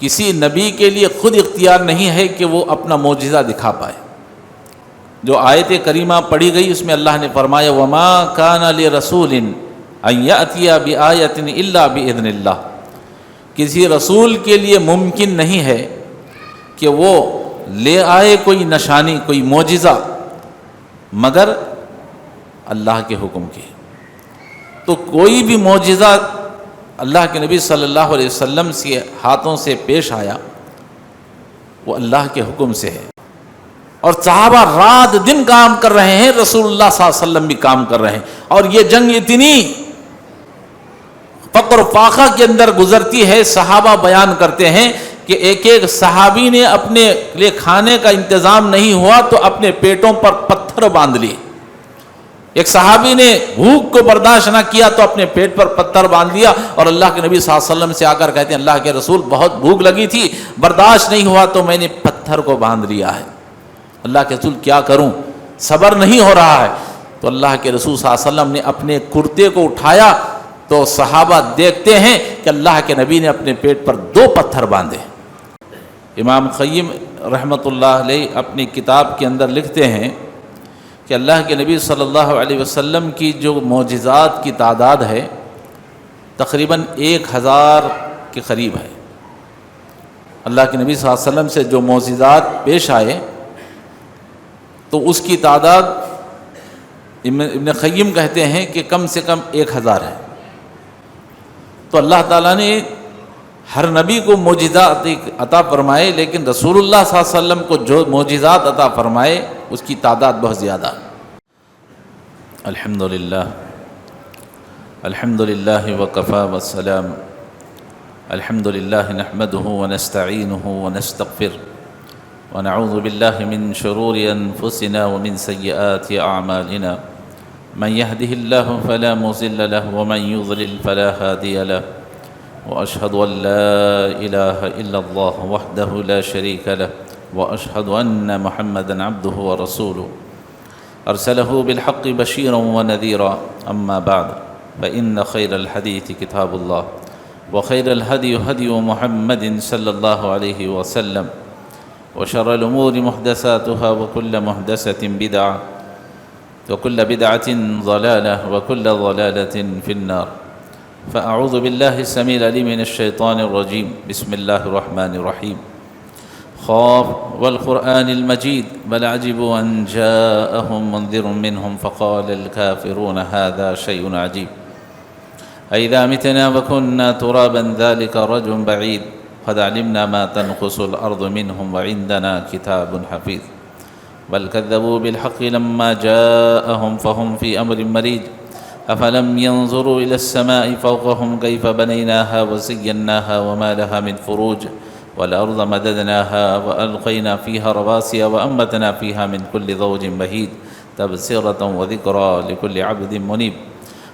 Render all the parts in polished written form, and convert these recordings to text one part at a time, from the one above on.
کسی نبی کے لیے خود اختیار نہیں ہے کہ وہ اپنا معجزہ دکھا پائے۔ جو آیت کریمہ پڑھی گئی اس میں اللہ نے فرمایا وما کان لرسول ان یأتی بآیۃ الا بإذن اللہ، کسی رسول کے لیے ممکن نہیں ہے کہ وہ لے آئے کوئی نشانی، کوئی معجزہ، مگر اللہ کے حکم کے۔ تو کوئی بھی معجزہ اللہ کے نبی صلی اللہ علیہ وسلم کے ہاتھوں سے پیش آیا وہ اللہ کے حکم سے ہے، اور صحابہ رات دن کام کر رہے ہیں، رسول اللہ صلی اللہ علیہ وسلم بھی کام کر رہے ہیں، اور یہ جنگ اتنی فقر و فاقہ کے اندر گزرتی ہے، صحابہ بیان کرتے ہیں کہ ایک ایک صحابی نے اپنے لیے کھانے کا انتظام نہیں ہوا تو اپنے پیٹوں پر پتھر باندھ لیے، ایک صحابی نے بھوک کو برداشت نہ کیا تو اپنے پیٹ پر پتھر باندھ لیا، اور اللہ کے نبی صلی اللہ علیہ وسلم سے آ کر کہتے ہیں اللہ کے رسول بہت بھوک لگی تھی، برداشت نہیں ہوا تو میں نے پتھر کو باندھ لیا ہے، اللہ کے رسول کیا کروں، صبر نہیں ہو رہا ہے۔ تو اللہ کے رسول صلی اللہ علیہ وسلم نے اپنے کرتے کو اٹھایا تو صحابہ دیکھتے ہیں کہ اللہ کے نبی نے اپنے پیٹ پر 2 پتھر باندھے۔ امام قیم رحمۃ اللہ علیہ اپنی کتاب کے اندر لکھتے ہیں کہ اللہ کے نبی صلی اللہ علیہ وسلم کی جو معجزات کی تعداد ہے تقریباً 1000 کے قریب ہے۔ اللہ کے نبی صلی اللہ علیہ وسلم سے جو معجزات پیش آئے تو اس کی تعداد ابن قیم کہتے ہیں کہ کم سے کم 1000 ہے۔ تو اللہ تعالیٰ نے ہر نبی کو معجزات عطا فرمائے، لیکن رسول اللہ صلی اللہ علیہ وسلم کو جو معجزات عطا فرمائے اس کی تعداد بہت زیادہ۔ الحمدللہ الحمدللہ وکفی والسلام، الحمدللہ نحمدہ ونستعینہ ونستغفر ونعوذ باللہ من شرور انفسنا ومن سیئات اعمالنا، من يهده الله فلا مضل له ومن يضلل فلا هادي له، وأشهد أن لا إله إلا الله وحده لا شريك له، وأشهد أن محمدا عبده ورسوله أرسله بالحق بشيرا ونذيرا، أما بعد فإن خير الحديث كتاب الله، وخير الهدي هدي محمد صلى الله عليه وسلم، وشر الأمور محدثاتها وكل محدثة بدعة وكل بدعة ضلالة وكل ضلالة في النار، فأعوذ بالله السميع العليم من الشيطان الرجيم، بسم الله الرحمن الرحيم، خاف والقرآن المجيد بل عجبوا أن جاءهم منذر منهم فقال الكافرون هذا شيء عجيب، أإذا متنا وكنا ترابا ذلك رجل بعيد، قد علمنا ما تنقص الأرض منهم وعندنا كتاب حفيظ، بل كذبوا بالحق لما جاءهم فهم في أمر مريج، أفلم ينظروا إلى السماء فوقهم كيف بنيناها وزيناها وما لها من فروج، والأرض مددناها وألقينا فيها رواسي وأنبتنا فيها من كل زوج بهيج، تبصرة وذكرى لكل عبد منيب،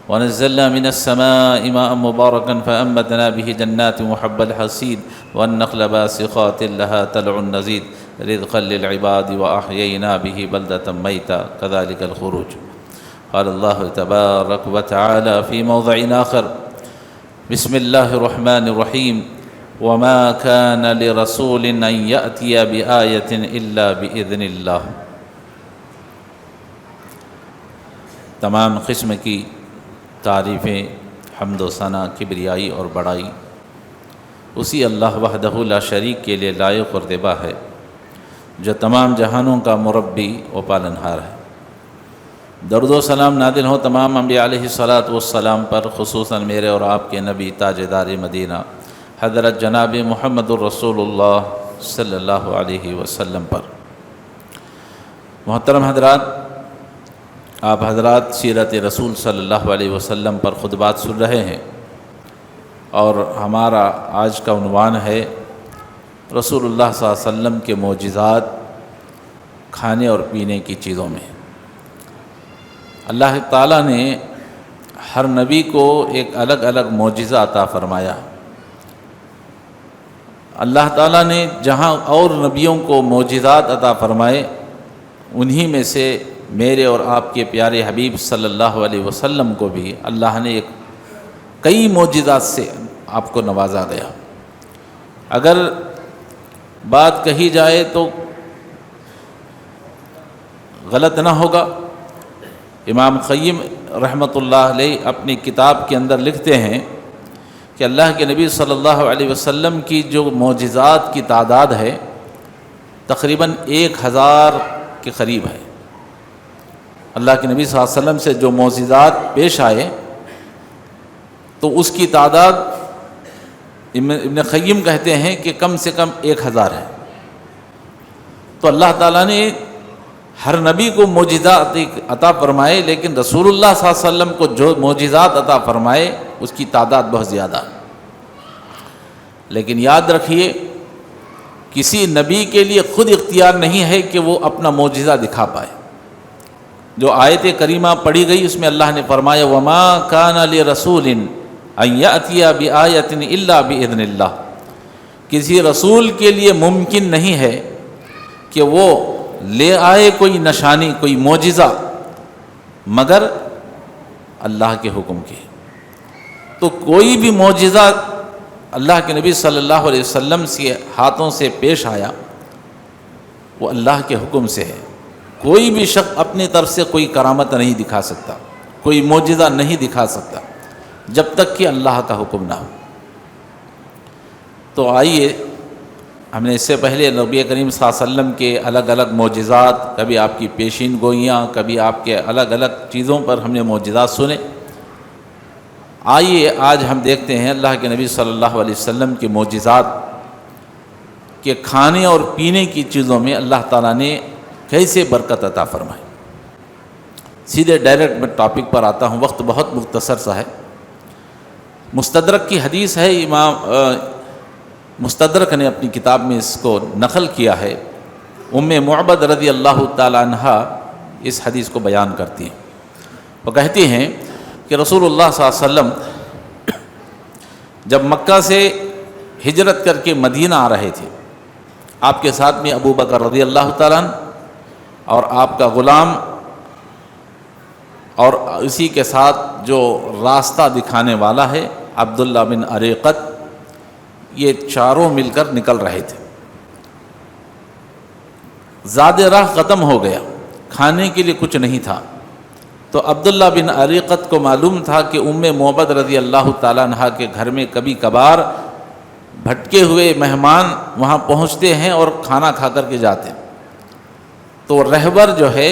ونزلنا من السماء ماء مباركا فأنبتنا به جنات وحب الحصيد والنخل باسقات لها طلع نضيد، رزقا للعباد وأحيينا به بلدة ميتا كذلك الخروج۔ قال الله تبارك وتعالى في موضع آخر، بسم الله الرحمن الرحيم، وما كان لرسول أن يأتي بآية إلا بإذن الله۔ تمام قسم کی تعریفیں، حمد و ثنا، کبریائی اور بڑائی اسی اللہ وحدہ لا شریک کے لیے لائق اور زیبا ہے، جو تمام جہانوں کا مربی و پالنہار ہے۔ درود و سلام نازل ہو تمام انبیاء علیہ الصلاۃ والسلام پر، خصوصاً میرے اور آپ کے نبی تاجدار مدینہ حضرت جناب محمد الرسول اللہ صلی اللہ علیہ وسلم پر۔ محترم حضرات، آپ حضرات سیرت رسول صلی اللہ علیہ وسلم پر خطبات سن رہے ہیں، اور ہمارا آج کا عنوان ہے رسول اللہ صلی اللہ علیہ وسلم کے معجزات کھانے اور پینے کی چیزوں میں۔ اللہ تعالیٰ نے ہر نبی کو ایک الگ الگ معجزہ عطا فرمایا۔ اللہ تعالیٰ نے جہاں اور نبیوں کو معجزات عطا فرمائے، انہی میں سے میرے اور آپ کے پیارے حبیب صلی اللہ علیہ وسلم کو بھی اللہ نے کئی معجزات سے آپ کو نوازا گیا۔ اگر بات کہی جائے تو غلط نہ ہوگا۔ امام قیم رحمۃ اللہ علیہ اپنی کتاب کے اندر لکھتے ہیں کہ اللہ کے نبی صلی اللہ علیہ وسلم کی جو معجزات کی تعداد ہے تقریباً 1000 کے قریب ہے۔ اللہ کے نبی صلی اللہ علیہ وسلم سے جو معجزات پیش آئے تو اس کی تعداد ابن قیم کہتے ہیں کہ کم سے کم 1000 ہے۔ تو اللہ تعالیٰ نے ہر نبی کو معجزات عطا فرمائے، لیکن رسول اللہ صلی اللہ علیہ وسلم کو جو معجزات عطا فرمائے اس کی تعداد بہت زیادہ ہے۔ لیکن یاد رکھیے کسی نبی کے لیے خود اختیار نہیں ہے کہ وہ اپنا معجزہ دکھا پائے۔ جو آیت کریمہ پڑھی گئی اس میں اللہ نے فرمایا وما کان لرسول ان یأتی بآیۃ الا بإذن اللہ، کسی رسول کے لیے ممکن نہیں ہے کہ وہ لے آئے کوئی نشانی، کوئی معجزہ مگر اللہ کے حکم کے۔ تو کوئی بھی معجزہ اللہ کے نبی صلی اللہ علیہ وسلم کے ہاتھوں سے پیش آیا وہ اللہ کے حکم سے ہے۔ کوئی بھی شخص اپنی طرف سے کوئی کرامت نہیں دکھا سکتا، کوئی معجزہ نہیں دکھا سکتا جب تک کہ اللہ کا حکم نہ ہو۔ تو آئیے ہم نے اس سے پہلے نبی کریم صلی اللہ علیہ وسلم کے الگ الگ معجزات، کبھی آپ کی پیشین گوئیاں، کبھی آپ کے الگ الگ چیزوں پر ہم نے معجزات سنے۔ آئیے آج ہم دیکھتے ہیں اللہ کے نبی صلی اللہ علیہ وسلم کے معجزات کہ کھانے اور پینے کی چیزوں میں اللہ تعالیٰ نے کیسے برکت عطا فرمائی۔ سیدھے ڈائریکٹ میں ٹاپک پر آتا ہوں، وقت بہت مختصر سا ہے۔ مستدرک کی حدیث ہے، امام مستدرک نے اپنی کتاب میں اس کو نقل کیا ہے۔ ام معبد رضی اللہ تعالی عنہ اس حدیث کو بیان کرتی ہیں۔ وہ کہتی ہیں کہ رسول اللہ صلی اللہ علیہ وسلم جب مکہ سے ہجرت کر کے مدینہ آ رہے تھے، آپ کے ساتھ میں ابو بکر رضی اللہ تعالیٰ عنہ اور آپ کا غلام اور اسی کے ساتھ جو راستہ دکھانے والا ہے عبداللہ بن اریقط، یہ چاروں مل کر نکل رہے تھے۔ زاد راہ ختم ہو گیا، کھانے کے لیے کچھ نہیں تھا، تو عبداللہ بن اریقط کو معلوم تھا کہ ام معبد رضی اللہ تعالیٰ عنہ کے گھر میں کبھی کبھار بھٹکے ہوئے مہمان وہاں پہنچتے ہیں اور کھانا کھا کر کے جاتے ہیں۔ تو رہبر جو ہے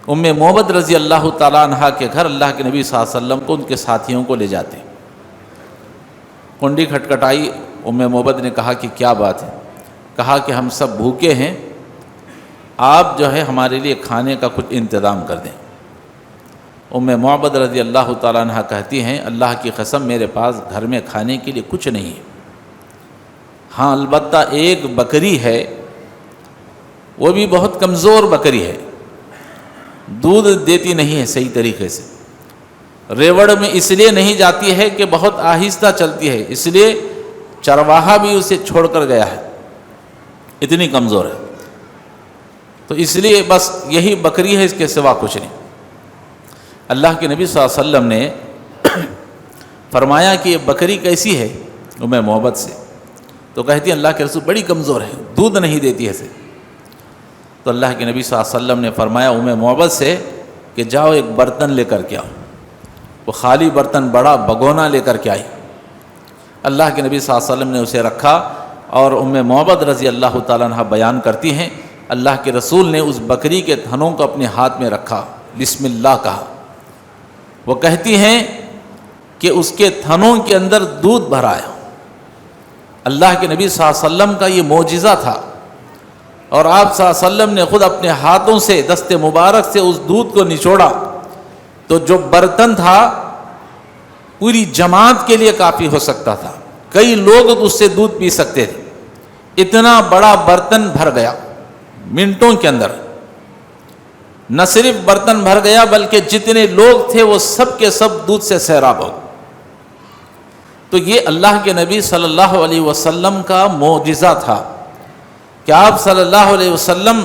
ام معبد رضی اللہ تعالیٰ عنہ کے گھر اللہ کے نبی صلی اللہ علیہ وسلم کو ان کے ساتھیوں کو لے جاتے ہیں۔ کنڈی کھٹکھٹائی، ام معبد نے کہا کہ کیا بات ہے؟ کہا کہ ہم سب بھوکے ہیں، آپ جو ہے ہمارے لیے کھانے کا کچھ انتظام کر دیں۔ ام معبد رضی اللہ تعالیٰ عنہ کہتی ہیں اللہ کی قسم میرے پاس گھر میں کھانے کے لیے کچھ نہیں ہے، ہاں البتہ ایک بکری ہے، وہ بھی بہت کمزور بکری ہے، دودھ دیتی نہیں ہے صحیح طریقے سے، ریوڑ میں اس لیے نہیں جاتی ہے کہ بہت آہستہ چلتی ہے، اس لیے چرواہا بھی اسے چھوڑ کر گیا ہے، اتنی کمزور ہے، تو اس لیے بس یہی بکری ہے، اس کے سوا کچھ نہیں۔ اللہ کے نبی صلی اللہ علیہ وسلم نے فرمایا کہ یہ بکری کیسی ہے ام معبد سے؟ تو کہتی ہے اللہ کے رسول بڑی کمزور ہے، دودھ نہیں دیتی ہے اسے۔ تو اللہ کے نبی صلی اللہ علیہ وسلم نے فرمایا ام معبد سے کہ جاؤ ایک برتن لے کر کے آؤ۔ وہ خالی برتن، بڑا بگونا لے کر کے آئی۔ اللہ کے نبی صلی اللہ علیہ وسلم نے اسے رکھا اور ام معبد رضی اللہ تعالیٰ عنہ بیان کرتی ہیں اللہ کے رسول نے اس بکری کے تھنوں کو اپنے ہاتھ میں رکھا، بسم اللہ کہا۔ وہ کہتی ہیں کہ اس کے تھنوں کے اندر دودھ بھر آیا۔ اللہ کے نبی صلی اللہ علیہ وسلم کا یہ معجزہ تھا، اور آپ صلی اللہ علیہ وسلم نے خود اپنے ہاتھوں سے دست مبارک سے اس دودھ کو نچوڑا، تو جو برتن تھا پوری جماعت کے لیے کافی ہو سکتا تھا، کئی لوگ اس سے دودھ پی سکتے تھے، اتنا بڑا برتن بھر گیا منٹوں کے اندر۔ نہ صرف برتن بھر گیا بلکہ جتنے لوگ تھے وہ سب کے سب دودھ سے سیراب ہو۔ تو یہ اللہ کے نبی صلی اللہ علیہ وسلم کا معجزہ تھا کہ آپ صلی اللہ علیہ وسلم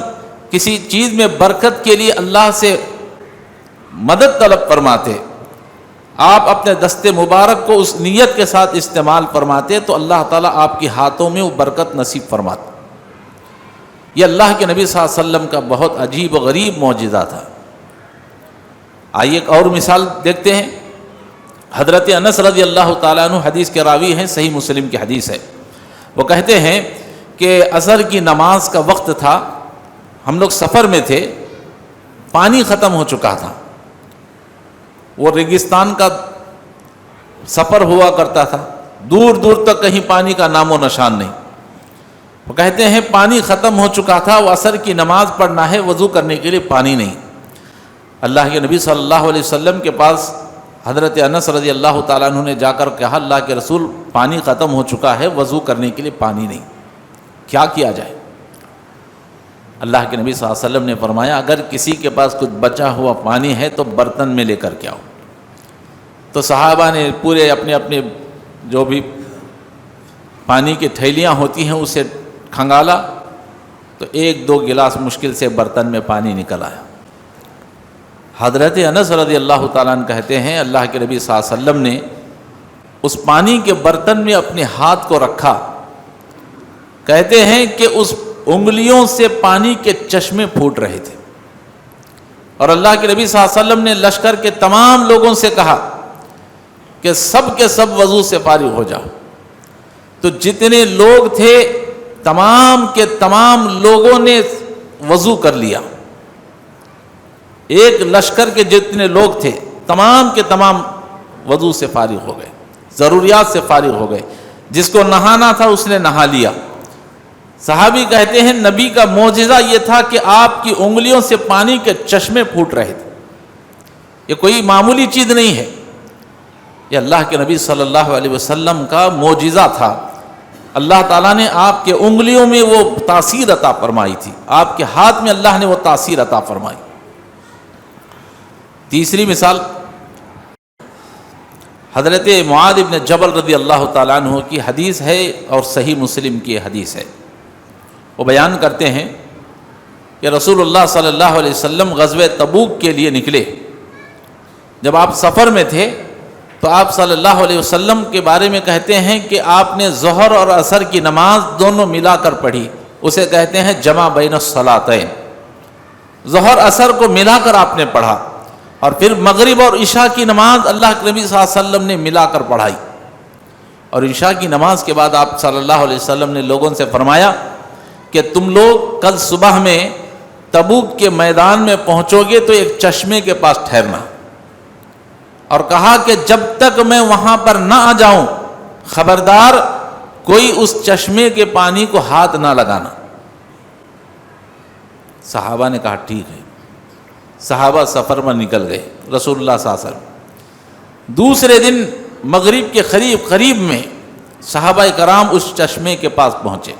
کسی چیز میں برکت کے لیے اللہ سے مدد طلب فرماتے آپ اپنے دست مبارک کو اس نیت کے ساتھ استعمال فرماتے تو اللہ تعالیٰ آپ کے ہاتھوں میں وہ برکت نصیب فرماتا۔ یہ اللہ کے نبی صلی اللہ علیہ وسلم کا بہت عجیب و غریب معجزہ تھا۔ آئیے ایک اور مثال دیکھتے ہیں۔ حضرت انس رضی اللہ تعالیٰ عنہ حدیث کے راوی ہیں، صحیح مسلم کی حدیث ہے، وہ کہتے ہیں کہ عصر کی نماز کا وقت تھا، ہم لوگ سفر میں تھے، پانی ختم ہو چکا تھا، وہ ریگستان کا سفر ہوا کرتا تھا، دور دور تک کہیں پانی کا نام و نشان نہیں۔ وہ کہتے ہیں پانی ختم ہو چکا تھا، وہ عصر کی نماز پڑھنا ہے، وضو کرنے کے لیے پانی نہیں۔ اللہ کے نبی صلی اللہ علیہ وسلم کے پاس حضرت انس رضی اللہ تعالیٰ عنہ نے جا کر کہا، اللہ کے رسول پانی ختم ہو چکا ہے، وضو کرنے کے لیے پانی نہیں، کیا کیا جائے؟ اللہ کے نبی صلی اللہ علیہ وسلم نے فرمایا، اگر کسی کے پاس کچھ بچا ہوا پانی ہے تو برتن میں لے کر کے آؤ۔ تو صحابہ نے پورے اپنے اپنے جو بھی پانی کی تھیلیاں ہوتی ہیں اسے کھنگالا تو 1-2 گلاس مشکل سے برتن میں پانی نکل آیا۔ حضرت انس رضی اللہ تعالیٰ عنہ کہتے ہیں اللہ کے نبی صلی اللہ علیہ وسلم نے اس پانی کے برتن میں اپنے ہاتھ کو رکھا، کہتے ہیں کہ اس انگلیوں سے پانی کے چشمے پھوٹ رہے تھے، اور اللہ کے نبی صلی اللہ علیہ وسلم نے لشکر کے تمام لوگوں سے کہا کہ سب کے سب وضو سے فارغ ہو جاؤ۔ تو جتنے لوگ تھے تمام کے تمام لوگوں نے وضو کر لیا، ایک لشکر کے جتنے لوگ تھے تمام کے تمام وضو سے فارغ ہو گئے، ضروریات سے فارغ ہو گئے، جس کو نہانا تھا اس نے نہا لیا۔ صحابی کہتے ہیں نبی کا معجزہ یہ تھا کہ آپ کی انگلیوں سے پانی کے چشمے پھوٹ رہے تھے، یہ کوئی معمولی چیز نہیں ہے، یہ اللہ کے نبی صلی اللہ علیہ وسلم کا معجزہ تھا۔ اللہ تعالیٰ نے آپ کے انگلیوں میں وہ تاثیر عطا فرمائی تھی، آپ کے ہاتھ میں اللہ نے وہ تاثیر عطا فرمائی۔ تیسری مثال حضرت معاذ بن جبل رضی اللہ تعالیٰ عنہ کی حدیث ہے اور صحیح مسلم کی حدیث ہے۔ وہ بیان کرتے ہیں کہ رسول اللہ صلی اللہ علیہ وسلم غزوہ تبوک کے لیے نکلے۔ جب آپ سفر میں تھے تو آپ صلی اللہ علیہ وسلم کے بارے میں کہتے ہیں کہ آپ نے ظہر اور عصر کی نماز دونوں ملا کر پڑھی، اسے کہتے ہیں جمع بین الصلاتین، ظہر عصر کو ملا کر آپ نے پڑھا، اور پھر مغرب اور عشاء کی نماز اللہ کے نبی صلی اللہ علیہ وسلم نے ملا کر پڑھائی۔ اور عشاء کی نماز کے بعد آپ صلی اللہ علیہ وسلم نے لوگوں سے فرمایا کہ تم لوگ کل صبح میں تبوک کے میدان میں پہنچو گے تو ایک چشمے کے پاس ٹھہرنا، اور کہا کہ جب تک میں وہاں پر نہ آ جاؤں خبردار کوئی اس چشمے کے پانی کو ہاتھ نہ لگانا۔ صحابہ نے کہا ٹھیک ہے، صحابہ سفر میں نکل گئے۔ رسول اللہ صلی اللہ علیہ وسلم دوسرے دن مغرب کے قریب میں صحابہ کرام اس چشمے کے پاس پہنچے۔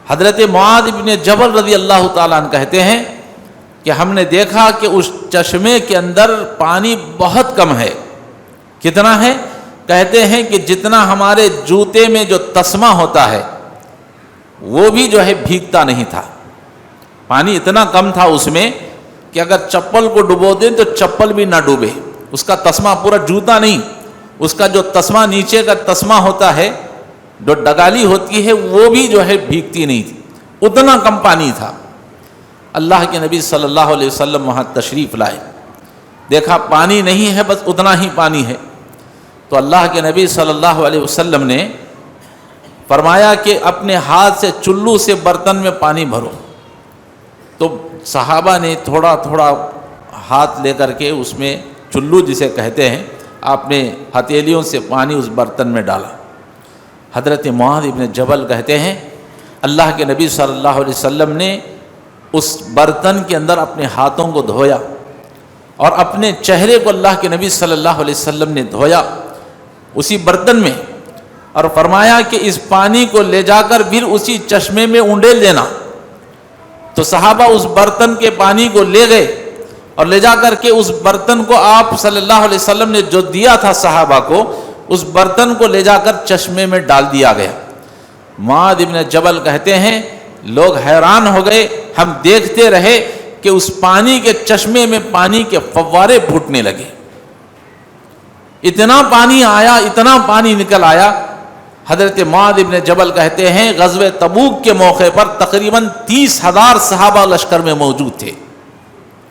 حضرت معاذ بن جبل رضی اللہ تعالیٰ عنہ کہتے ہیں کہ ہم نے دیکھا کہ اس چشمے کے اندر پانی بہت کم ہے۔ کتنا ہے؟ کہتے ہیں کہ جتنا ہمارے جوتے میں جو تسمہ ہوتا ہے وہ بھی جو ہے بھیگتا نہیں تھا، پانی اتنا کم تھا اس میں کہ اگر چپل کو ڈبو دیں تو چپل بھی نہ ڈوبے، اس کا تسمہ پورا جوتا نہیں، اس کا جو تسمہ نیچے کا تسمہ ہوتا ہے، جو ڈگالی ہوتی ہے وہ بھی جو ہے بھیگتی نہیں تھی، اتنا کم پانی تھا۔ اللہ کے نبی صلی اللہ علیہ وسلم وہاں تشریف لائے، دیکھا پانی نہیں ہے، بس اتنا ہی پانی ہے، تو اللہ کے نبی صلی اللہ علیہ وسلم نے فرمایا کہ اپنے ہاتھ سے چلو سے برتن میں پانی بھرو۔ تو صحابہ نے تھوڑا تھوڑا ہاتھ لے کر کے اس میں چلو جسے کہتے ہیں، آپ نے ہتھیلیوں سے پانی اس برتن میں ڈالا۔ حضرت معاذ بن جبل کہتے ہیں اللہ کے نبی صلی اللہ علیہ وسلم نے اس برتن کے اندر اپنے ہاتھوں کو دھویا اور اپنے چہرے کو اللہ کے نبی صلی اللہ علیہ وسلم نے دھویا اسی برتن میں، اور فرمایا کہ اس پانی کو لے جا کر پھر اسی چشمے میں اونڈیل دینا۔ تو صحابہ اس برتن کے پانی کو لے گئے اور لے جا کر کے اس برتن کو آپ صلی اللہ علیہ وسلم نے جو دیا تھا صحابہ کو، اس برتن کو لے جا کر چشمے میں ڈال دیا گیا۔ معاذ بن جبل کہتے ہیں لوگ حیران ہو گئے، ہم دیکھتے رہے کہ اس پانی کے چشمے میں پانی کے فوارے پھوٹنے لگے۔ اتنا پانی آیا، اتنا پانی نکل آیا. حضرت معاذ ابن جبل کہتے ہیں غزوہ تبوک کے موقع پر تقریباً 30,000 صحابہ لشکر میں موجود تھے.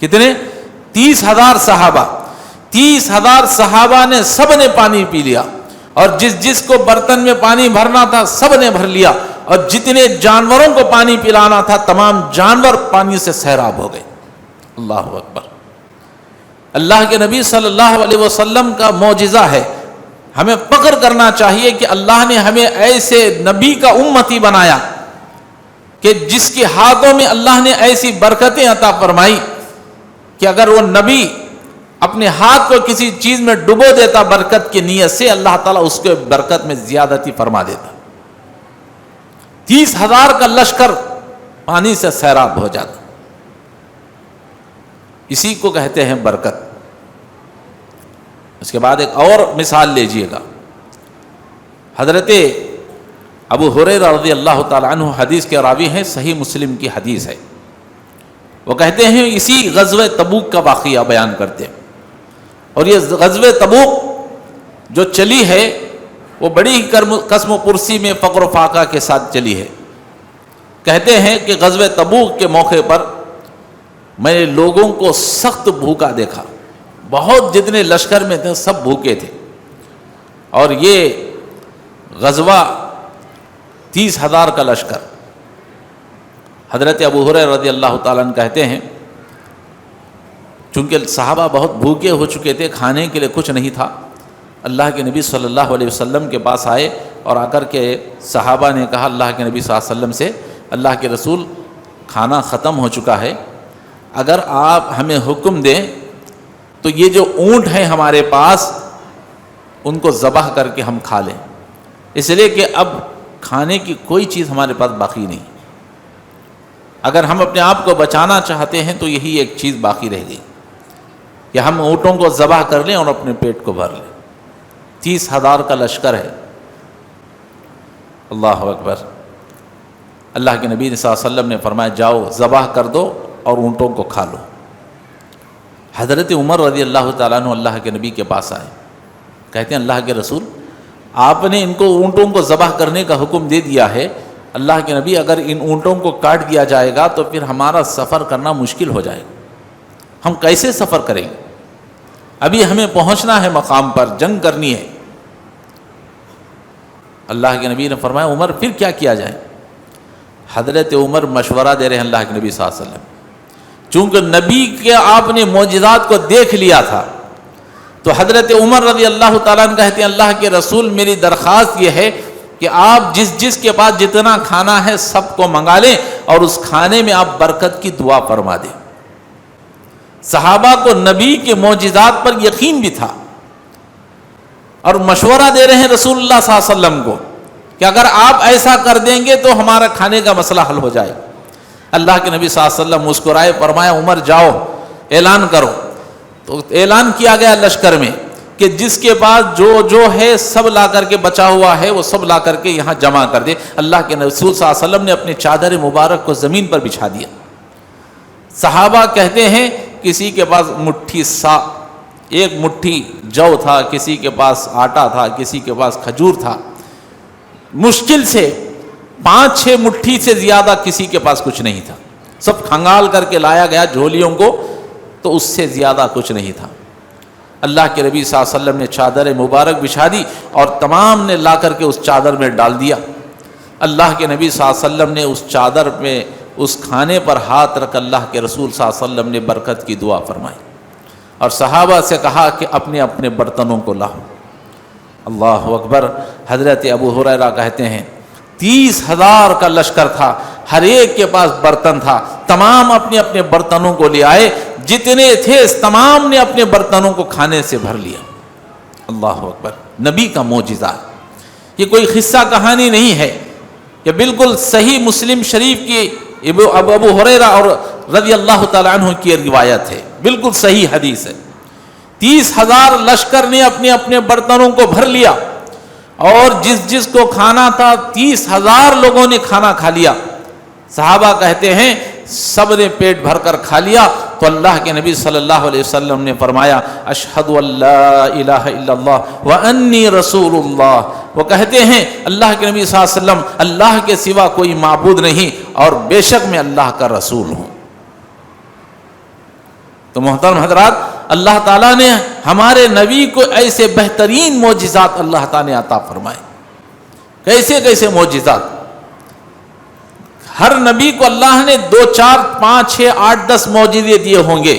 کتنے؟ 30,000 صحابہ. 30,000 صحابہ نے سب نے پانی پی لیا، اور جس کو برتن میں پانی بھرنا تھا سب نے بھر لیا، اور جتنے جانوروں کو پانی پلانا تھا تمام جانور پانی سے سیراب ہو گئے. اللہ اکبر. اللہ کے نبی صلی اللہ علیہ وسلم کا معجزہ ہے. ہمیں فخر کرنا چاہیے کہ اللہ نے ہمیں ایسے نبی کا امتی بنایا کہ جس کے ہاتھوں میں اللہ نے ایسی برکتیں عطا فرمائی کہ اگر وہ نبی اپنے ہاتھ کو کسی چیز میں ڈبو دیتا برکت کی نیت سے، اللہ تعالیٰ اس کے برکت میں زیادتی فرما دیتا. 30,000 کا لشکر پانی سے سیراب ہو جاتا. اسی کو کہتے ہیں برکت. اس کے بعد ایک اور مثال لیجئے گا. حضرت ابو ہریرہ رضی اللہ تعالیٰ عنہ حدیث کے راوی ہیں، صحیح مسلم کی حدیث ہے. وہ کہتے ہیں اسی غزوہ تبوک کا واقعہ بیان کرتے ہیں، اور یہ غزوہ تبوک جو چلی ہے وہ بڑی قسم و پرسی میں فقر و فاقہ کے ساتھ چلی ہے. کہتے ہیں کہ غزوہ تبوک کے موقع پر میں نے لوگوں کو سخت بھوکا دیکھا. بہت جتنے لشکر میں تھے سب بھوکے تھے، اور یہ غزوہ 30,000 کا لشکر. حضرت ابو ہریرہ رضی اللہ تعالیٰ عنہ کہتے ہیں چونکہ صحابہ بہت بھوکے ہو چکے تھے، کھانے کے لیے کچھ نہیں تھا، اللہ کے نبی صلی اللہ علیہ وسلم کے پاس آئے اور آ کر کے صحابہ نے کہا اللہ کے نبی صلی اللہ علیہ وسلم سے، اللہ کے رسول کھانا ختم ہو چکا ہے، اگر آپ ہمیں حکم دیں تو یہ جو اونٹ ہیں ہمارے پاس ان کو ذبح کر کے ہم کھا لیں، اس لیے کہ اب کھانے کی کوئی چیز ہمارے پاس باقی نہیں. اگر ہم اپنے آپ کو بچانا چاہتے ہیں تو یہی ایک چیز باقی رہ گئی کہ ہم اونٹوں کو ذبح کر لیں اور اپنے پیٹ کو بھر لیں. 30,000 کا لشکر ہے. اللہ اکبر. اللہ کے نبی صلی اللہ علیہ وسلم نے فرمایا جاؤ ذبح کر دو اور اونٹوں کو کھا لو. حضرت عمر رضی اللہ تعالیٰ عنہ اللہ کے نبی کے پاس آئے، کہتے ہیں اللہ کے رسول آپ نے ان کو اونٹوں کو ذبح کرنے کا حکم دے دیا ہے، اللہ کے نبی اگر ان اونٹوں کو کاٹ دیا جائے گا تو پھر ہمارا سفر کرنا مشکل ہو جائے گا، ہم کیسے سفر کریں گے؟ ابھی ہمیں پہنچنا ہے مقام پر، جنگ کرنی ہے. اللہ کے نبی نے فرمایا عمر پھر کیا کیا جائے؟ حضرت عمر مشورہ دے رہے ہیں اللہ کے نبی صلی اللہ علیہ وسلم. چونکہ نبی کے آپ نے معجزات کو دیکھ لیا تھا تو حضرت عمر رضی اللہ تعالیٰ عنہ کہتے ہیں اللہ کے رسول میری درخواست یہ ہے کہ آپ جس کے پاس جتنا کھانا ہے سب کو منگا لیں اور اس کھانے میں آپ برکت کی دعا فرما دیں. صحابہ کو نبی کے معجزات پر یقین بھی تھا اور مشورہ دے رہے ہیں رسول اللہ صلی اللہ علیہ وسلم کو کہ اگر آپ ایسا کر دیں گے تو ہمارا کھانے کا مسئلہ حل ہو جائے. اللہ کے نبی صلی اللہ علیہ وسلم مسکرائے، فرمایا عمر جاؤ اعلان کرو. تو اعلان کیا گیا لشکر میں کہ جس کے پاس جو ہے سب لا کر کے بچا ہوا ہے وہ سب لا کر کے یہاں جمع کر دے. اللہ کے رسول صلی اللہ علیہ وسلم نے اپنی چادر مبارک کو زمین پر بچھا دیا. صحابہ کہتے ہیں کسی کے پاس ایک مٹھی جو تھا، کسی کے پاس آٹا تھا، کسی کے پاس کھجور تھا، مشکل سے 5-6 مٹھی سے زیادہ کسی کے پاس کچھ نہیں تھا. سب کھنگال کر کے لایا گیا جھولیوں کو، تو اس سے زیادہ کچھ نہیں تھا. اللہ کے نبی صلی اللہ علیہ وسلم نے چادر مبارک بچھا دی اور تمام نے لا کر کے اس چادر میں ڈال دیا. اللہ کے نبی صلی اللہ علیہ وسلم نے اس چادر میں اس کھانے پر ہاتھ رکھ اللہ کے رسول صلی اللہ علیہ وسلم نے برکت کی دعا فرمائی اور صحابہ سے کہا کہ اپنے اپنے برتنوں کو لاؤ. اللہ اکبر. حضرت ابو ہریرہ کہتے ہیں 30,000 کا لشکر تھا، ہر ایک کے پاس برتن تھا، تمام اپنے اپنے برتنوں کو لے آئے، جتنے تھے تمام نے اپنے برتنوں کو کھانے سے بھر لیا. اللہ اکبر. نبی کا معجزہ. یہ کوئی قصہ کہانی نہیں ہے، یہ بالکل صحیح مسلم شریف کی ابو ہریرہ اور رضی اللہ تعالیٰ عنہ کی روایت ہے، بالکل صحیح حدیث ہے. 30,000 لشکر نے اپنے اپنے برتنوں کو بھر لیا اور جس کو کھانا تھا 30,000 لوگوں نے کھانا کھا لیا. صحابہ کہتے ہیں سب نے پیٹ بھر کر کھا لیا تو اللہ کے نبی صلی اللہ علیہ وسلم نے فرمایا اشہد ان لا الہ الا اللہ وانی رسول اللہ۔ وہ کہتے ہیں اللہ کے نبی صلی اللہ علیہ وسلم اللہ کے سوا کوئی معبود نہیں اور بے شک میں اللہ کا رسول ہوں۔ تو محترم حضرات، اللہ تعالیٰ نے ہمارے نبی کو ایسے بہترین معجزات اللہ تعالیٰ نے عطا فرمائے، کیسے کیسے معجزات۔ ہر نبی کو اللہ نے 2 4 5 6 8 10 معجزے دیے ہوں گے،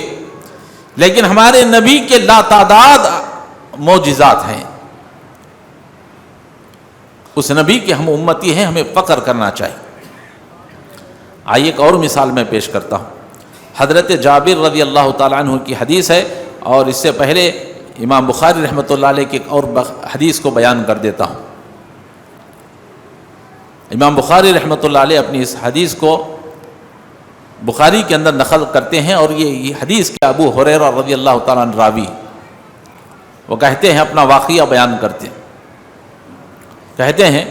لیکن ہمارے نبی کے لا تعداد معجزات ہیں۔ اس نبی کے ہم امتی ہیں، ہمیں فخر کرنا چاہیے۔ آئیے ایک اور مثال میں پیش کرتا ہوں۔ حضرت جابر رضی اللہ تعالیٰ عنہ کی حدیث ہے، اور اس سے پہلے امام بخاری رحمۃ اللہ علیہ کی ایک اور حدیث کو بیان کر دیتا ہوں۔ امام بخاری رحمۃ اللہ علیہ اپنی اس حدیث کو بخاری کے اندر نقل کرتے ہیں، اور یہ حدیث کے ابو ہریرہ رضی اللہ تعالیٰ عنہ راوی، وہ کہتے ہیں، اپنا واقعہ بیان کرتے ہیں، کہتے ہیں،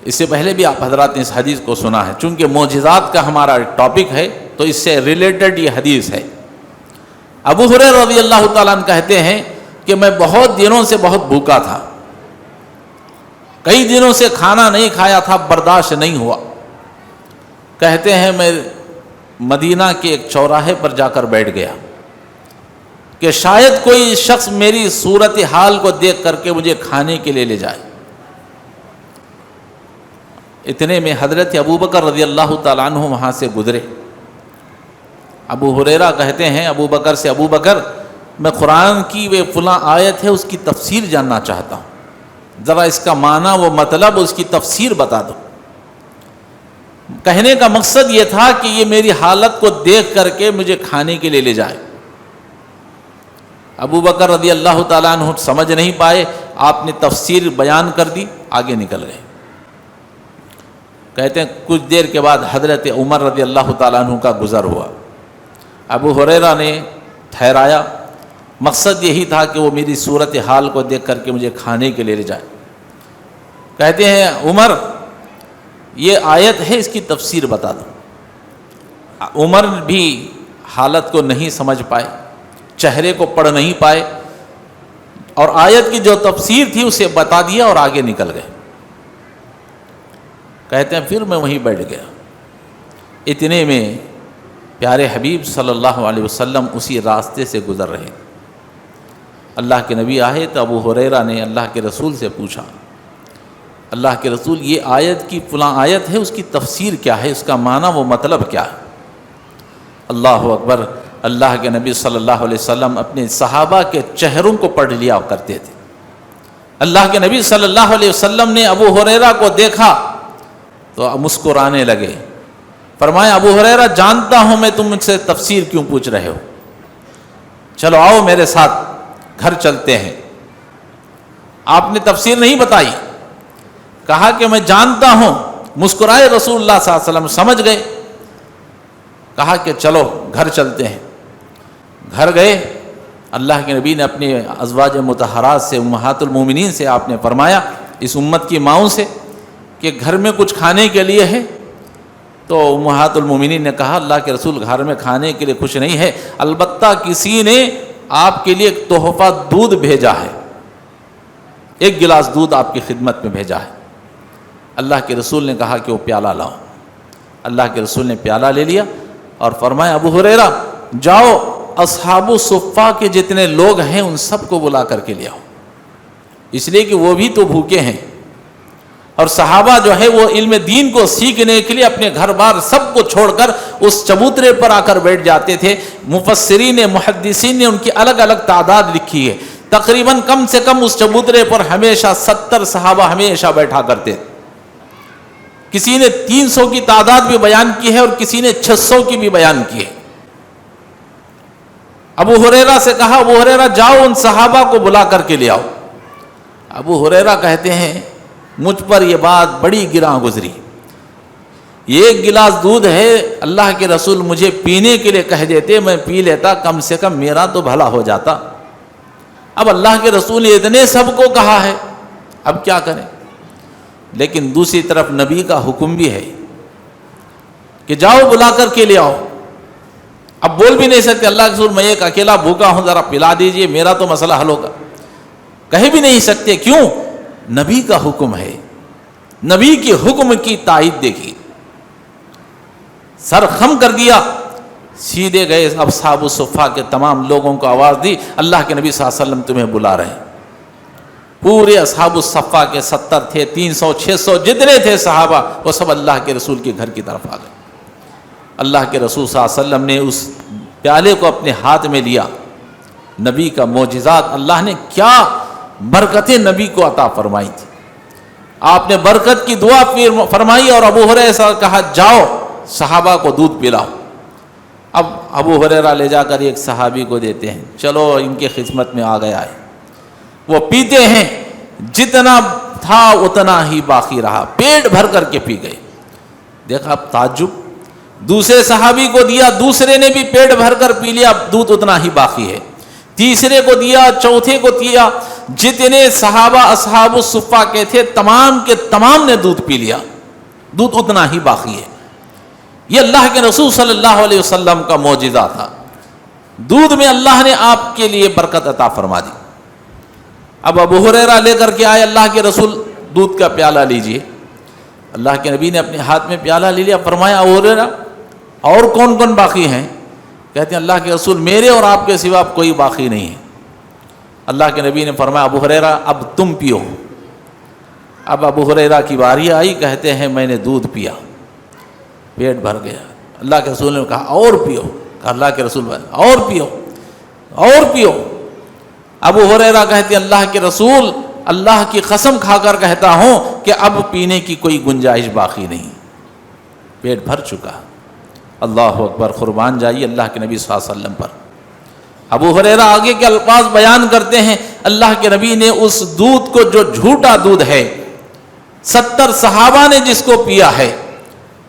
اس سے پہلے بھی آپ حضرات نے اس حدیث کو سنا ہے، چونکہ معجزات کا ہمارا ٹاپک ہے تو اس سے ریلیٹڈ یہ حدیث ہے۔ ابو ہریرہ رضی اللہ تعالیٰ عنہ کہتے ہیں کہ میں بہت دنوں سے بہت بھوکا تھا، کئی دنوں سے کھانا نہیں کھایا تھا، برداشت نہیں ہوا۔ کہتے ہیں میں مدینہ کے ایک چوراہے پر جا کر بیٹھ گیا کہ شاید کوئی شخص میری صورتحال کو دیکھ کر کے مجھے کھانے کے لیے لے جائے۔ اتنے میں حضرت ابوبکر رضی اللہ تعالیٰ عنہ وہاں سے گزرے۔ ابو ہریرہ کہتے ہیں ابو بکر سے، ابو بکر میں قرآن کی وہ فلاں آیت ہے اس کی تفسیر جاننا چاہتا ہوں، ذرا اس کا معنی و مطلب اس کی تفسیر بتا دو۔ کہنے کا مقصد یہ تھا کہ یہ میری حالت کو دیکھ کر کے مجھے کھانے کے لیے لے جائے۔ ابو بکر رضی اللہ تعالیٰ عنہ سمجھ نہیں پائے، آپ نے تفسیر بیان کر دی، آگے نکل گئے۔ کہتے ہیں کچھ دیر کے بعد حضرت عمر رضی اللہ تعالیٰ عنہ کا گزر ہوا۔ ابو ہریرہ نے ٹھہرایا، مقصد یہی تھا کہ وہ میری صورتحال کو دیکھ کر کے مجھے کھانے کے لیے لے جائے۔ کہتے ہیں عمر یہ آیت ہے، اس کی تفسیر بتا دو۔ عمر بھی حالت کو نہیں سمجھ پائے، چہرے کو پڑھ نہیں پائے، اور آیت کی جو تفسیر تھی اسے بتا دیا اور آگے نکل گئے۔ کہتے ہیں پھر میں وہیں بیٹھ گیا۔ اتنے میں پیارے حبیب صلی اللہ علیہ وسلم اسی راستے سے گزر رہے۔ اللہ کے نبی آئے تو ابو ہریرہ نے اللہ کے رسول سے پوچھا، اللہ کے رسول یہ آیت کی فلاں آیت ہے، اس کی تفسیر کیا ہے، اس کا معنی و مطلب کیا ہے؟ اللہ اکبر! اللہ کے نبی صلی اللہ علیہ وسلم اپنے صحابہ کے چہروں کو پڑھ لیا کرتے تھے۔ اللہ کے نبی صلی اللہ علیہ وسلم نے ابو ہریرہ کو دیکھا تو مسکرانے لگے۔ فرمایا ابو ہریرہ جانتا ہوں میں تم مجھ سے تفسیر کیوں پوچھ رہے ہو، چلو آؤ میرے ساتھ گھر چلتے ہیں۔ آپ نے تفسیر نہیں بتائی، کہا کہ میں جانتا ہوں۔ مسکرائے رسول اللہ صلی اللہ علیہ وسلم، سمجھ گئے، کہا کہ چلو گھر چلتے ہیں۔ گھر گئے، اللہ کے نبی نے اپنے ازواج مطہرات سے، امہات المومنین سے آپ نے فرمایا، اس امت کی ماؤں سے، کہ گھر میں کچھ کھانے کے لیے ہے؟ تو امہات المومنین نے کہا اللہ کے رسول گھر میں کھانے کے لیے کچھ نہیں ہے، البتہ کسی نے آپ کے لیے ایک تحفہ دودھ بھیجا ہے، ایک گلاس دودھ آپ کی خدمت میں بھیجا ہے۔ اللہ کے رسول نے کہا کہ وہ پیالہ لاؤ۔ اللہ کے رسول نے پیالہ لے لیا اور فرمایا ابو ہریرہ جاؤ اصحاب الصفہ کے جتنے لوگ ہیں ان سب کو بلا کر کے لے آؤ، اس لیے کہ وہ بھی تو بھوکے ہیں، اور صحابہ جو ہے وہ علم دین کو سیکھنے کے لیے اپنے گھر بار سب کو چھوڑ کر اس چبوترے پر آ کر بیٹھ جاتے تھے۔ مفسرین محدثین نے ان کی الگ الگ تعداد لکھی ہے، تقریباً کم سے کم اس چبوترے پر ہمیشہ 70 صحابہ ہمیشہ بیٹھا کرتے تھے۔ کسی نے 300 کی تعداد بھی بیان کی ہے اور کسی نے 600 کی بھی بیان کی ہے۔ ابو ہریرہ سے کہا ابو ہریرہ جاؤ ان صحابہ کو بلا کر کے لے آؤ۔ ابو ہریرہ کہتے ہیں مجھ پر یہ بات بڑی گراں گزری، یہ ایک گلاس دودھ ہے، اللہ کے رسول مجھے پینے کے لیے کہہ دیتے، میں پی لیتا، کم سے کم میرا تو بھلا ہو جاتا۔ اب اللہ کے رسول نے اتنے سب کو کہا ہے، اب کیا کریں؟ لیکن دوسری طرف نبی کا حکم بھی ہے کہ جاؤ بلا کر کے لے آؤ. اب بول بھی نہیں سکتے اللہ کے رسول میں ایک اکیلا بھوکا ہوں ذرا پلا دیجئے میرا تو مسئلہ حل ہوگا. کہہ بھی نہیں سکتے. کیوں؟ نبی کا حکم ہے. نبی کے حکم کی تائید دیکھی. سر خم کر دیا, سیدھے گئے اصحاب الصفہ کے تمام لوگوں کو آواز دی, اللہ کے نبی صلی اللہ علیہ وسلم تمہیں بلا رہے ہیں. پورے اصحاب الصفہ کے 70 تھے, 300 600 جتنے تھے صحابہ, وہ سب اللہ کے رسول کے گھر کی طرف آ گئے. اللہ کے رسول صلی اللہ علیہ وسلم نے اس پیالے کو اپنے ہاتھ میں لیا. نبی کا معجزات, اللہ نے کیا برکتیں نبی کو عطا فرمائی تھی. آپ نے برکت کی دعا فرمائی اور ابو ہریرہ سے کہا جاؤ صحابہ کو دودھ پلاؤ. اب ابو ہریرہ لے جا کر ایک صحابی کو دیتے ہیں, چلو ان کی خدمت میں آ گیا ہے. وہ پیتے ہیں, جتنا تھا اتنا ہی باقی رہا, پیٹ بھر کر کے پی گئے. دیکھا اب تعجب. دوسرے صحابی کو دیا, دوسرے نے بھی پیٹ بھر کر پی لیا, دودھ اتنا ہی باقی ہے. تیسرے کو دیا, چوتھے کو دیا, جتنے صحابہ اصحاب الصفہ کے تھے تمام کے تمام نے دودھ پی لیا, دودھ اتنا ہی باقی ہے. یہ اللہ کے رسول صلی اللہ علیہ وسلم کا معجزہ تھا. دودھ میں اللہ نے آپ کے لیے برکت عطا فرما دی. اب ابو ہریرہ لے کر کے آئے, اللہ کے رسول دودھ کا پیالہ لیجئے. اللہ کے نبی نے اپنے ہاتھ میں پیالہ لے لیا. فرمایا ابو ہریرہ اور کون کون باقی ہیں؟ کہتے ہیں اللہ کے رسول میرے اور آپ کے سوا کوئی باقی نہیں ہے. اللہ کے نبی نے فرمایا ابو ہریرہ اب تم پیو. اب ابو ہریرہ کی باری آئی, کہتے ہیں میں نے دودھ پیا, پیٹ بھر گیا. اللہ کے رسول نے کہا اور پیو. کہا اللہ کے رسول اور پیو اور پیو. ابو ہریرہ کہتے ہیں اللہ کے رسول اللہ کی قسم کھا کر کہتا ہوں کہ اب پینے کی کوئی گنجائش باقی نہیں, پیٹ بھر چکا. اللہ اکبر, قربان جائیے اللہ کے نبی صلی اللہ علیہ وسلم پر. ابو ہریرہ آگے کے الفاظ بیان کرتے ہیں, اللہ کے نبی نے اس دودھ کو جو جھوٹا دودھ ہے 70 صحابہ نے جس کو پیا ہے,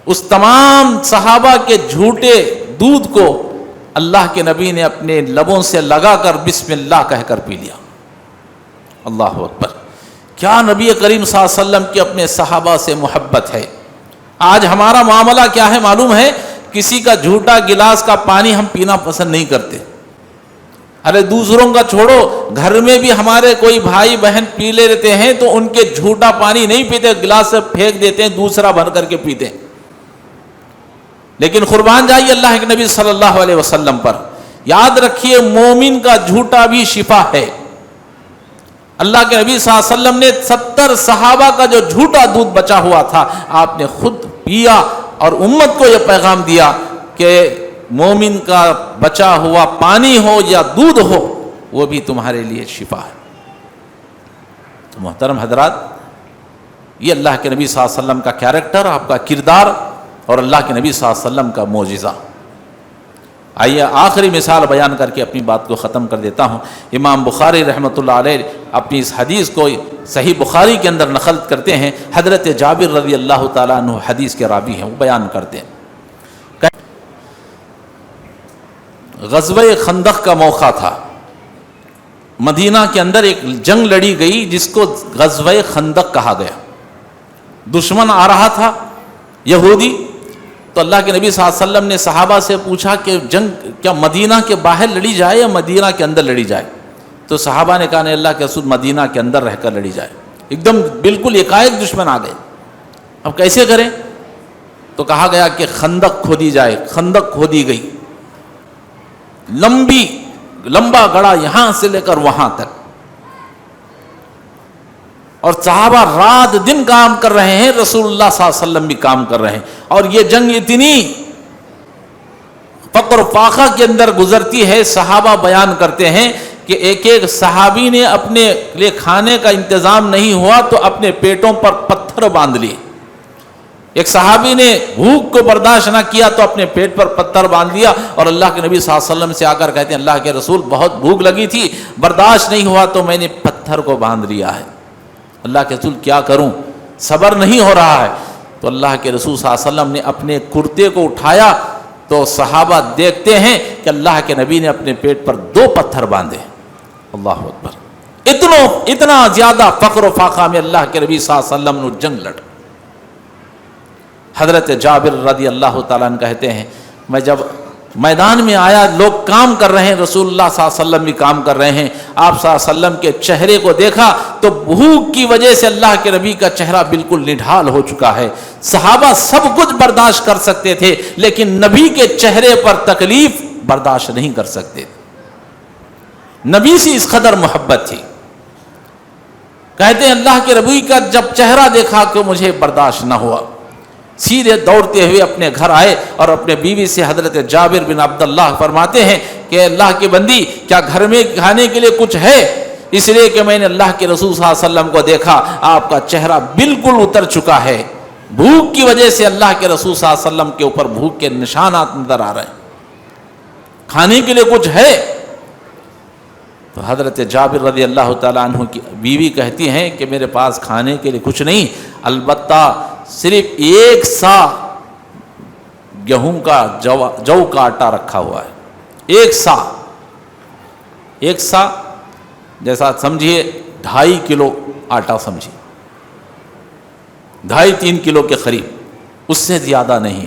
اس تمام صحابہ کے جھوٹے دودھ کو اللہ کے نبی نے اپنے لبوں سے لگا کر بسم اللہ کہہ کر پی لیا. اللہ اکبر. کیا نبی کریم صلی اللہ علیہ وسلم کی اپنے صحابہ سے محبت ہے. آج ہمارا معاملہ کیا ہے معلوم ہے؟ کسی کا جھوٹا گلاس کا پانی ہم پینا پسند نہیں کرتے. ارے دوسروں کا چھوڑو, گھر میں بھی ہمارے کوئی بھائی بہن پی لیتے ہیں تو ان کے جھوٹا پانی نہیں پیتے, گلاس سے پھینک دیتے ہیں, دوسرا بھر کر کے پیتے ہیں. لیکن قربان جائیے اللہ کے نبی صلی اللہ علیہ وسلم پر. یاد رکھیے مومن کا جھوٹا بھی شفا ہے. اللہ کے نبی صلی اللہ علیہ وسلم نے 70 صحابہ کا جو جھوٹا دودھ بچا ہوا تھا آپ نے خود پیا اور امت کو یہ پیغام دیا کہ مومن کا بچا ہوا پانی ہو یا دودھ ہو وہ بھی تمہارے لیے شفا ہے. تو محترم حضرات, یہ اللہ کے نبی صلی اللہ علیہ وسلم کا کیریکٹر, آپ کا کردار اور اللہ کے نبی صلی اللہ علیہ وسلم کا معجزہ. آئیے آخری مثال بیان کر کے اپنی بات کو ختم کر دیتا ہوں. امام بخاری رحمۃ اللہ علیہ اپنی اس حدیث کو صحیح بخاری کے اندر نقل کرتے ہیں. حضرت جابر رضی اللہ تعالیٰ عنہ حدیث کے راوی ہیں, وہ بیان کرتے ہیں غزوہ خندق کا موقع تھا. مدینہ کے اندر ایک جنگ لڑی گئی جس کو غزوہ خندق کہا گیا. دشمن آ رہا تھا یہودی. تو اللہ کے نبی صلی اللہ علیہ وسلم نے صحابہ سے پوچھا کہ جنگ کیا مدینہ کے باہر لڑی جائے یا مدینہ کے اندر لڑی جائے؟ تو صحابہ نے کہا نہیں اللہ کے رسول مدینہ کے اندر رہ کر لڑی جائے. ایک دم بالکل ایک دشمن آ گئے, اب کیسے کریں؟ تو کہا گیا کہ خندق کھودی جائے. خندق کھودی گئی, لمبا گڑھا یہاں سے لے کر وہاں تک, اور صحابہ رات دن کام کر رہے ہیں, رسول اللہ صلی اللہ علیہ وسلم بھی کام کر رہے ہیں. اور یہ جنگ اتنی فقر و فاقہ کے اندر گزرتی ہے, صحابہ بیان کرتے ہیں کہ ایک ایک صحابی نے اپنے لیے کھانے کا انتظام نہیں ہوا تو اپنے پیٹوں پر پتھر باندھ لیے. ایک صحابی نے بھوک کو برداشت نہ کیا تو اپنے پیٹ پر پتھر باندھ لیا, اور اللہ کے نبی صلی اللہ علیہ وسلم سے آ کر کہتے ہیں اللہ کے رسول بہت بھوک لگی تھی, برداشت نہیں ہوا تو میں نے پتھر کو باندھ لیا ہے. اللہ کے رسول کیا کروں, صبر نہیں ہو رہا ہے. تو اللہ کے رسول صلی اللہ علیہ وسلم نے اپنے کرتے کو اٹھایا تو صحابہ دیکھتے ہیں کہ اللہ کے نبی نے اپنے پیٹ پر 2 پتھر باندھے. اللہ اکبر. اتنا زیادہ فقر و فاقہ میں اللہ کے نبی صلی اللہ علیہ وسلم نے جنگ لڑ. حضرت جابر رضی اللہ تعالیٰ عنہ کہتے ہیں میں جب میدان میں آیا، لوگ کام کر رہے ہیں، رسول اللہ صلی اللہ علیہ وسلم بھی کام کر رہے ہیں، آپ صلی اللہ علیہ وسلم کے چہرے کو دیکھا تو بھوک کی وجہ سے اللہ کے نبی کا چہرہ بالکل نڈھال ہو چکا ہے۔ صحابہ سب کچھ برداشت کر سکتے تھے لیکن نبی کے چہرے پر تکلیف برداشت نہیں کر سکتے تھے، نبی سے اس قدر محبت تھی۔ کہتے ہیں اللہ کے نبی کا جب چہرہ دیکھا کہ مجھے برداشت نہ ہوا، سیدھے دوڑتے ہوئے اپنے گھر آئے اور اپنے بیوی سے حضرت جابر بن عبداللہ فرماتے ہیں کہ اللہ کی بندی کیا گھر میں کھانے کے لیے کچھ ہے؟ اس لیے کہ میں نے اللہ کے رسول صلی اللہ علیہ وسلم کو دیکھا، آپ کا چہرہ بالکل اتر چکا ہے، بھوک کی وجہ سے اللہ کے رسول صلی اللہ علیہ وسلم کے اوپر بھوک کے نشانات نظر آ رہے ہیں، کھانے کے لیے کچھ ہے؟ تو حضرت جابر رضی اللہ تعالیٰ عنہ کی بیوی کہتی ہیں کہ میرے پاس کھانے کے لیے کچھ نہیں، البتہ صرف ایک سا گیہوں کا جو کا آٹا رکھا ہوا ہے، ایک سا جیسا سمجھیے 2.5 کلو آٹا، سمجھیے 2.5-3 کلو کے قریب، اس سے زیادہ نہیں۔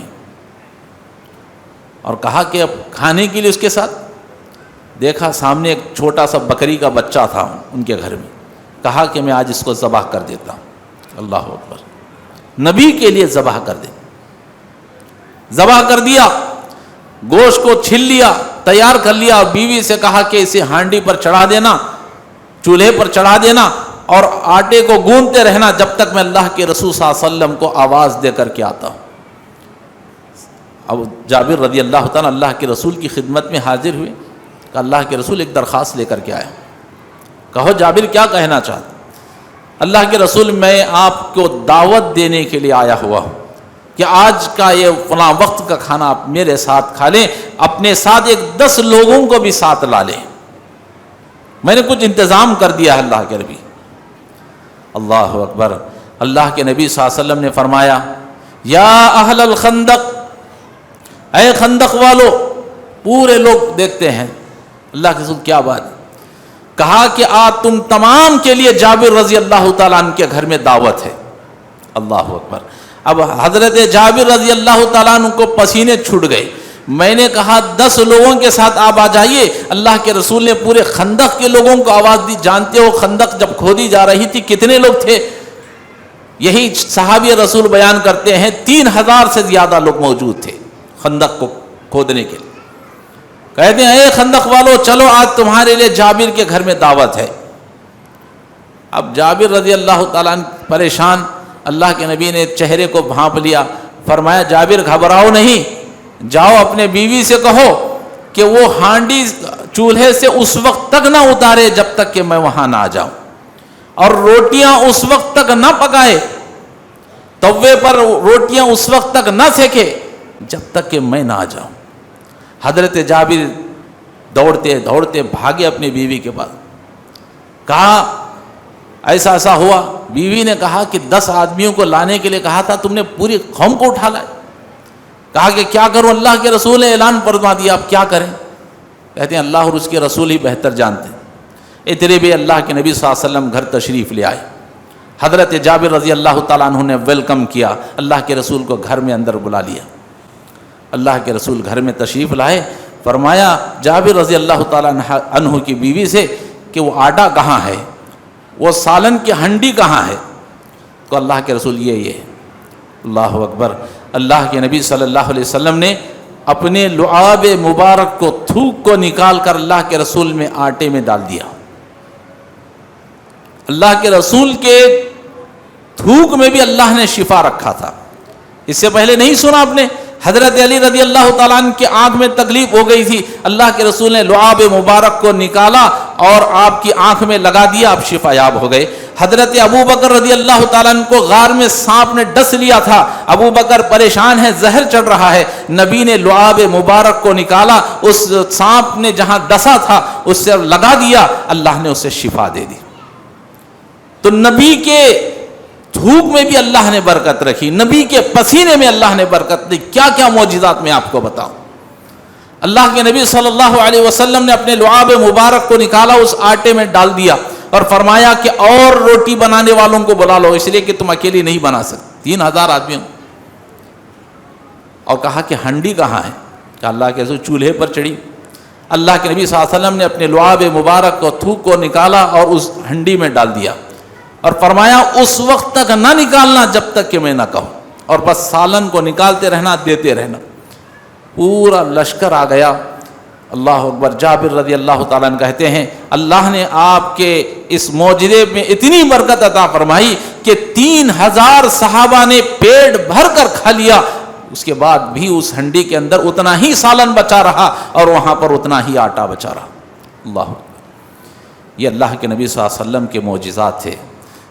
اور کہا کہ اب کھانے کے لیے اس کے ساتھ دیکھا سامنے ایک چھوٹا سا بکری کا بچہ تھا ان کے گھر میں، کہا کہ میں آج اس کو ذبح کر دیتا ہوں۔ اللہ اکبر، نبی کے لیے ذبح کر دے، ذبح کر دیا، گوشت کو چھل لیا، تیار کر لیا، اور بیوی سے کہا کہ اسے ہانڈی پر چڑھا دینا، چولہے پر چڑھا دینا اور آٹے کو گوندتے رہنا جب تک میں اللہ کے رسول صلی اللہ علیہ وسلم کو آواز دے کر کے آتا ہوں۔ اب جابر رضی اللہ تعالیٰ اللہ کے رسول کی خدمت میں حاضر ہوئے کہ اللہ کے رسول ایک درخواست لے کر کے آیا، کہو جابر کیا کہنا چاہتے؟ اللہ کے رسول میں آپ کو دعوت دینے کے لیے آیا ہوا ہوں کہ آج کا یہ فلاں وقت کا کھانا آپ میرے ساتھ کھا لیں، اپنے ساتھ 10 لوگوں کو بھی ساتھ لا لیں، میں نے کچھ انتظام کر دیا ہے اللہ کے نبی۔ اللہ اکبر، اللہ کے نبی صلی اللہ علیہ وسلم نے فرمایا یا اہل الخندق، اے خندق والو، پورے لوگ دیکھتے ہیں اللہ کے رسول کیا بات ہے، کہا کہ آج تم تمام کے لیے جابر رضی اللہ تعالیٰ عنہ کے گھر میں دعوت ہے۔ اللہ اکبر، اب حضرت جابر رضی اللہ تعالیٰ عنہ کو پسینے چھوٹ گئے، میں نے کہا 10 لوگوں کے ساتھ آپ آ جائیے، اللہ کے رسول نے پورے خندق کے لوگوں کو آواز دی۔ جانتے ہو خندق جب کھودی جا رہی تھی کتنے لوگ تھے؟ یہی صحابی رسول بیان کرتے ہیں 3000 سے زیادہ لوگ موجود تھے خندق کو کھودنے کے لیے۔ کہتے ہیں اے خندق والو چلو آج تمہارے لیے جابر کے گھر میں دعوت ہے۔ اب جابر رضی اللہ تعالیٰ عنہ پریشان، اللہ کے نبی نے چہرے کو بھانپ لیا، فرمایا جابر گھبراؤ نہیں، جاؤ اپنے بیوی سے کہو کہ وہ ہانڈی چولہے سے اس وقت تک نہ اتارے جب تک کہ میں وہاں نہ آ جاؤں، اور روٹیاں اس وقت تک نہ پکائے، توے پر روٹیاں اس وقت تک نہ سیکے جب تک کہ میں نہ آ جاؤں۔ حضرت جابر دوڑتے دوڑتے بھاگے اپنی بیوی کے پاس، کہا ایسا ایسا ہوا۔ بیوی نے کہا کہ 10 آدمیوں کو لانے کے لیے کہا تھا، تم نے پوری قوم کو اٹھا لائے۔ کہا کہ کیا کروں، اللہ کے رسول نے اعلان فرما دیا، اب کیا کریں؟ کہتے ہیں اللہ اور اس کے رسول ہی بہتر جانتے ہیں۔ اتنے بھی اللہ کے نبی صلی اللہ علیہ وسلم گھر تشریف لے آئے، حضرت جابر رضی اللہ تعالیٰ عنہ نے ویلکم کیا، اللہ کے رسول کو گھر میں اندر بلا لیا۔ اللہ کے رسول گھر میں تشریف لائے، فرمایا جابر رضی اللہ تعالیٰ عنہ کی بیوی سے کہ وہ آٹا کہاں ہے، وہ سالن کی ہنڈی کہاں ہے؟ تو اللہ کے رسول یہ اللہ اکبر، اللہ کے نبی صلی اللہ علیہ وسلم نے اپنے لعاب مبارک کو تھوک کو نکال کر اللہ کے رسول میں آٹے میں ڈال دیا۔ اللہ کے رسول کے تھوک میں بھی اللہ نے شفا رکھا تھا، اس سے پہلے نہیں سنا آپ نے؟ حضرت علی رضی اللہ تعالیٰ عنہ کی آنکھ میں تکلیف ہو گئی تھی، اللہ کے رسول نے لعاب مبارک کو نکالا اور آپ کی آنکھ میں لگا دیا، آپ شفا یاب ہو گئے۔ حضرت ابو بکر رضی اللہ تعالیٰ عنہ کو غار میں سانپ نے ڈس لیا تھا، ابو بکر پریشان ہے، زہر چڑھ رہا ہے، نبی نے لعاب مبارک کو نکالا، اس سانپ نے جہاں ڈسا تھا اس سے لگا دیا، اللہ نے اسے شفا دے دی۔ تو نبی کے تھوک میں بھی اللہ نے برکت رکھی، نبی کے پسینے میں اللہ نے برکت دی۔ کیا کیا معجزات میں آپ کو بتاؤں۔ اللہ کے نبی صلی اللہ علیہ وسلم نے اپنے لعاب مبارک کو نکالا، اس آٹے میں ڈال دیا اور فرمایا کہ اور روٹی بنانے والوں کو بلا لو، اس لیے کہ تم اکیلی نہیں بنا سکتے، 3000 آدمیوں۔ اور کہا کہ ہنڈی کہاں ہے؟ کہ اللہ کے رسول چولہے پر چڑھی۔ اللہ کے نبی صلی اللہ علیہ وسلم نے اپنے لعاب مبارک کو تھوک کو نکالا اور اس ہنڈی میں ڈال دیا اور فرمایا اس وقت تک نہ نکالنا جب تک کہ میں نہ کہوں، اور بس سالن کو نکالتے رہنا، دیتے رہنا۔ پورا لشکر آ گیا۔ اللہ اکبر۔ جابر رضی اللہ تعالیٰ عنہ کہتے ہیں اللہ نے آپ کے اس معجزے میں اتنی برکت عطا فرمائی کہ 3000 صحابہ نے پیٹ بھر کر کھا لیا، اس کے بعد بھی اس ہنڈی کے اندر اتنا ہی سالن بچا رہا اور وہاں پر اتنا ہی آٹا بچا رہا۔ اللہ، یہ اللہ کے نبی صلی اللہ علیہ وسلم کے معجزات تھے۔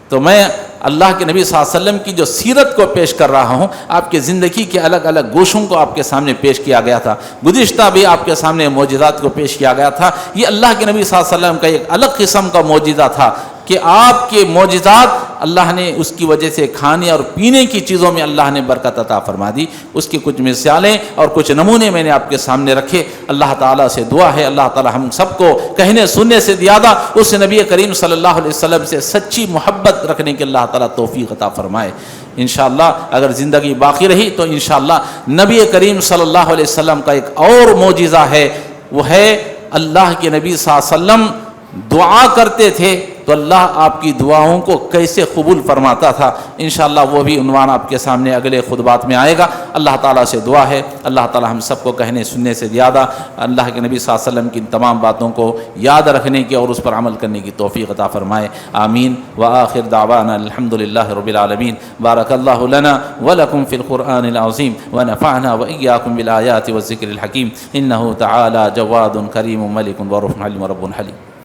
تو میں اللہ کے نبی صلی اللہ علیہ وسلم کی جو سیرت کو پیش کر رہا ہوں، آپ کی زندگی کے الگ الگ گوشوں کو آپ کے سامنے پیش کیا گیا تھا، گزشتہ بھی آپ کے سامنے معجزات کو پیش کیا گیا تھا۔ یہ اللہ کے نبی صلی اللہ علیہ وسلم کا ایک الگ قسم کا معجزہ تھا کہ آپ کے معجزات اللہ نے اس کی وجہ سے کھانے اور پینے کی چیزوں میں اللہ نے برکت عطا فرما دی۔ اس کی کچھ مثالیں اور کچھ نمونے میں نے آپ کے سامنے رکھے۔ اللہ تعالیٰ سے دعا ہے اللہ تعالیٰ ہم سب کو کہنے سننے سے زیادہ اس نبی کریم صلی اللہ علیہ وسلم سے سچی محبت رکھنے کی اللہ تعالیٰ توفیق عطا فرمائے۔ انشاءاللہ اگر زندگی باقی رہی تو انشاءاللہ نبی کریم صلی اللہ علیہ وسلم کا ایک اور معجزہ ہے، وہ ہے اللہ کے نبی صلی اللہ علیہ وسلم دعا کرتے تھے تو اللہ آپ کی دعاؤں کو کیسے قبول فرماتا تھا۔ انشاءاللہ وہ بھی عنوان آپ کے سامنے اگلے خطبات میں آئے گا۔ اللہ تعالیٰ سے دعا ہے اللہ تعالیٰ ہم سب کو کہنے سننے سے زیادہ اللہ کے نبی صلی اللہ علیہ وسلم کی ان تمام باتوں کو یاد رکھنے کی اور اس پر عمل کرنے کی توفیق عطا فرمائے۔ آمین۔ وآخر دعوانا الحمدللہ رب العالمین۔ بارک اللہ لنا ولکم فی القرآن العظیم ونفعنا وإیاکم بالآیات والذکر الحکیم، انہ تعالی جواد کریم ملک ورحم علیم رب حلیم۔